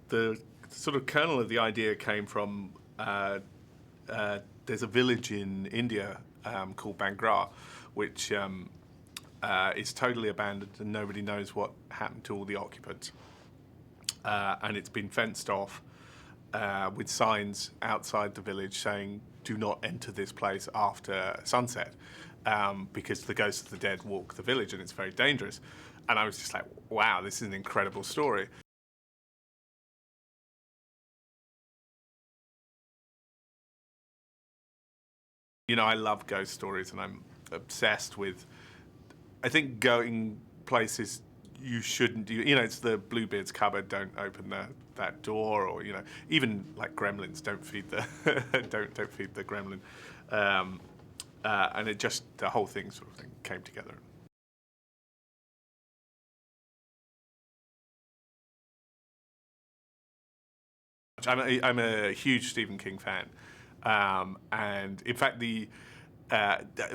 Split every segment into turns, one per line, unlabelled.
the sort of kernel of the idea came from there's a village in India called Bangra, which is totally abandoned and nobody knows what happened to all the occupants. And it's been fenced off with signs outside the village saying, "Do not enter this place after sunset," because the ghosts of the dead walk the village and it's very dangerous. And I was just like, wow, this is an incredible story. You know, I love ghost stories and I'm obsessed with, I think, going places you shouldn't do. You know, it's the Bluebeard's cupboard, don't open that door, or, you know, even like gremlins, don't feed the don't feed the gremlin. And it just, the whole thing sort of thing came together. I'm a huge Stephen King fan, and in fact,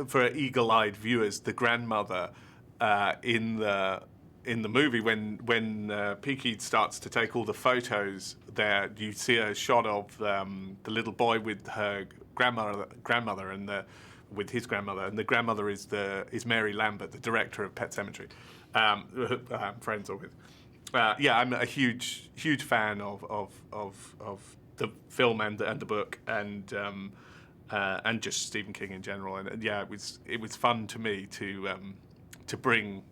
for eagle-eyed viewers, the grandmother in the movie, when Peaky starts to take all the photos, there you see a shot of the little boy with her grandmother and with his grandmother, and the grandmother is Mary Lambert, the director of Pet Sematary, friends or with. Yeah, I'm a huge fan of the film and the book, and just Stephen King in general. And yeah, it was fun to me to bring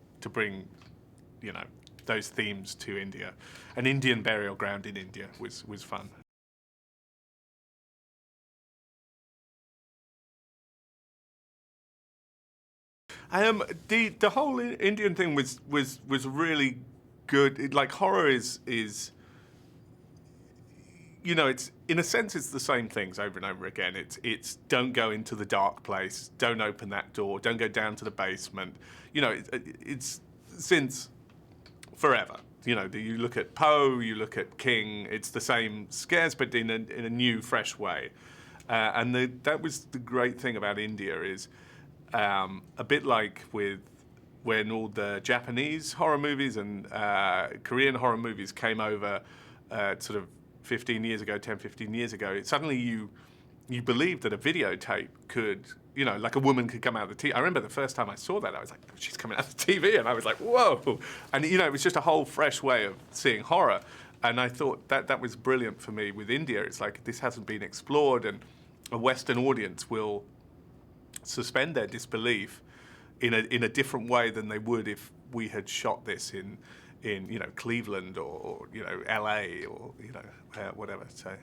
you know, those themes to India. An Indian burial ground in India was fun. The whole Indian thing was really good. Like, horror is, you know, it's, in a sense, it's the same things over and over again. It's don't go into the dark place, don't open that door, don't go down to the basement. You know, it's since forever. You know, you look at Poe, you look at King, it's the same scares, but in a new, fresh way. And that was the great thing about India, is a bit like with when all the Japanese horror movies and Korean horror movies came over sort of 15 years ago, 10, 15 years ago, suddenly you believed that a videotape could, you know, like a woman could come out of the TV. I remember the first time I saw that, I was like, oh, she's coming out of the TV, and I was like, whoa. And, you know, it was just a whole fresh way of seeing horror. And I thought that was brilliant for me with India. It's like, this hasn't been explored, and a Western audience will suspend their disbelief in a different way than they would if we had shot this in you know, Cleveland or you know, LA, or you know, whatever. So it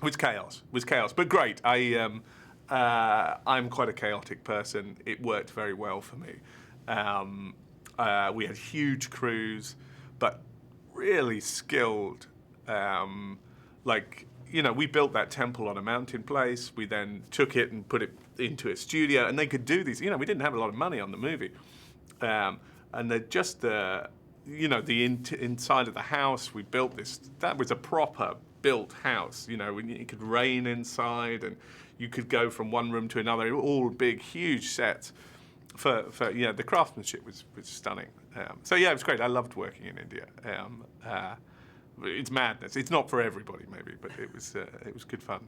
was chaos. It was chaos, but great. I'm quite a chaotic person. It worked very well for me. We had huge crews, but really skilled. Like, you know, we built that temple on a mountain place. We then took it and put it into a studio, and they could do these. You know, we didn't have a lot of money on the movie, and just the, you know, the inside of the house. We built this. That was a proper built house. You know, it could rain inside, and you could go from one room to another. All big, huge sets. For you know, the craftsmanship was stunning. So yeah, it was great. I loved working in India. It's madness. It's not for everybody, maybe, but it was good fun.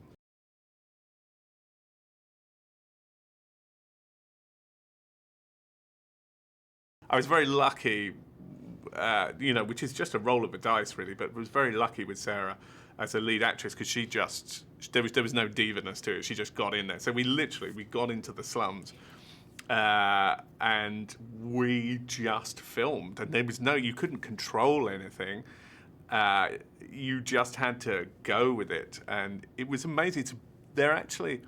I was very lucky, you know, which is just a roll of the dice, really. But was very lucky with Sarah as a lead actress, because she just, there was no divaness to it. She just got in there. So we got into the slums. And we just filmed, and there was you couldn't control anything. You just had to go with it, and it was amazing. They're actually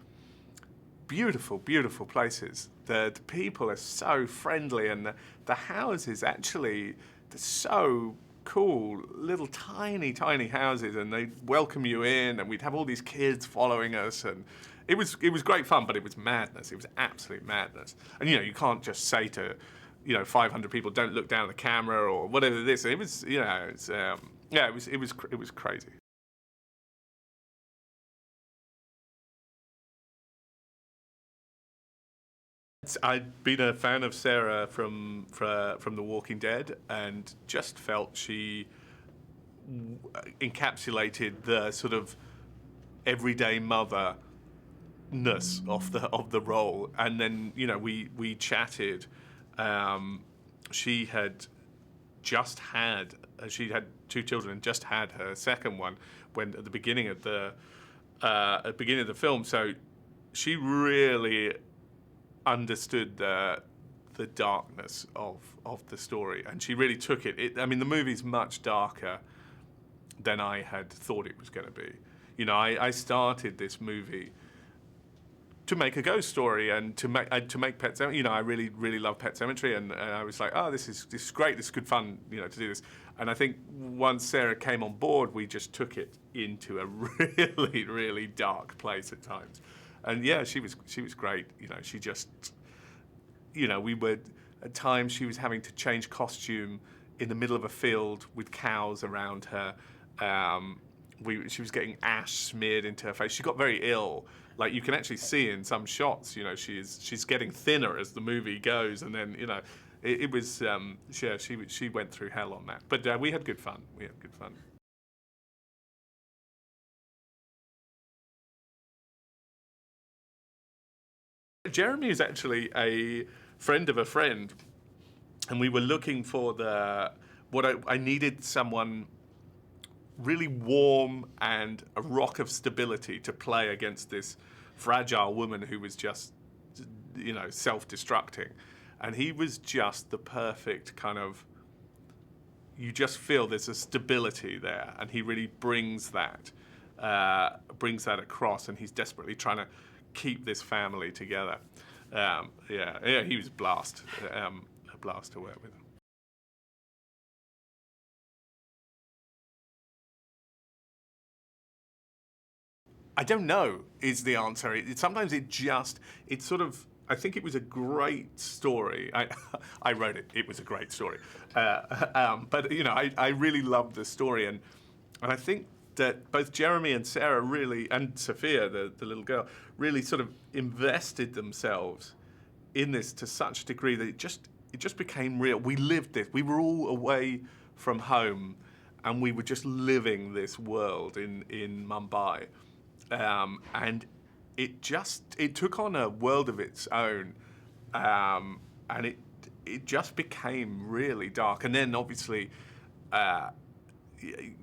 beautiful, beautiful places. The people are so friendly, and the houses actually, they're so cool. Little tiny, tiny houses, and they welcome you in, and we'd have all these kids following us, and it was great fun, but it was madness. It was absolute madness. And, you know, you can't just say to, you know, 500 people, don't look down at the camera or whatever this. It was, you know, it's, yeah, it was crazy. I'd been a fan of Sarah from The Walking Dead, and just felt she encapsulated the sort of everyday mother ness of the role. And then we chatted. She had just had she had two children and just had her second one when at the beginning of the film. So she really understood the darkness of the story, and she really took it. I mean, the movie's much darker than I had thought it was going to be. I started this movie to make a ghost story and to make Pet Sematary. I really love Pet Sematary, and I was like, oh, this is great. This is good fun, to do this. And I think once Sarah came on board, we just took it into a really dark place at times. And yeah, she was great. She just, we were at times she was having to change costume in the middle of a field with cows around her. She was getting ash smeared into her face. She got very ill. Like, you can actually see in some shots, she's getting thinner as the movie goes, and then it was she went through hell on that. But we had good fun. Jeremy is actually a friend of a friend, and we were looking for I needed someone really warm and a rock of stability to play against this fragile woman who was just, self-destructing. And he was just the perfect kind of, you just feel there's a stability there, and he really brings that across, and he's desperately trying to keep this family together. He was a blast to work with. I don't know is the answer. Sometimes it's sort of, I think it was a great story. I wrote it. It was a great story. But I really loved the story, and I think that both Jeremy and Sarah really, and Sophia, the little girl, really sort of invested themselves in this to such a degree that it just became real. We lived this. We were all away from home, and we were just living this world in Mumbai. And it took on a world of its own, and it just became really dark. And then obviously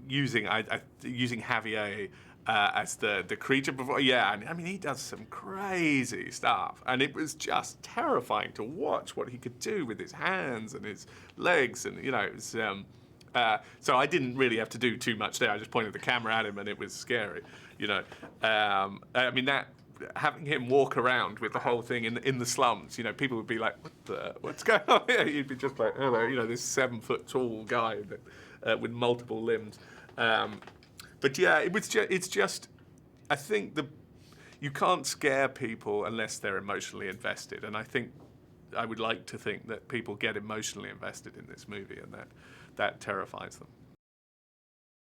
using Javier as the creature before, and I mean, he does some crazy stuff, and it was just terrifying to watch what he could do with his hands and his legs, and it was. So I didn't really have to do too much there. I just pointed the camera at him, and it was scary. I mean, that having him walk around with the whole thing in the slums, people would be like, what's going on here? You'd be just like, hello, this 7 foot tall guy with multiple limbs. But yeah, it's just, I think you can't scare people unless they're emotionally invested, and I would like to think that people get emotionally invested in this movie, and that terrifies them.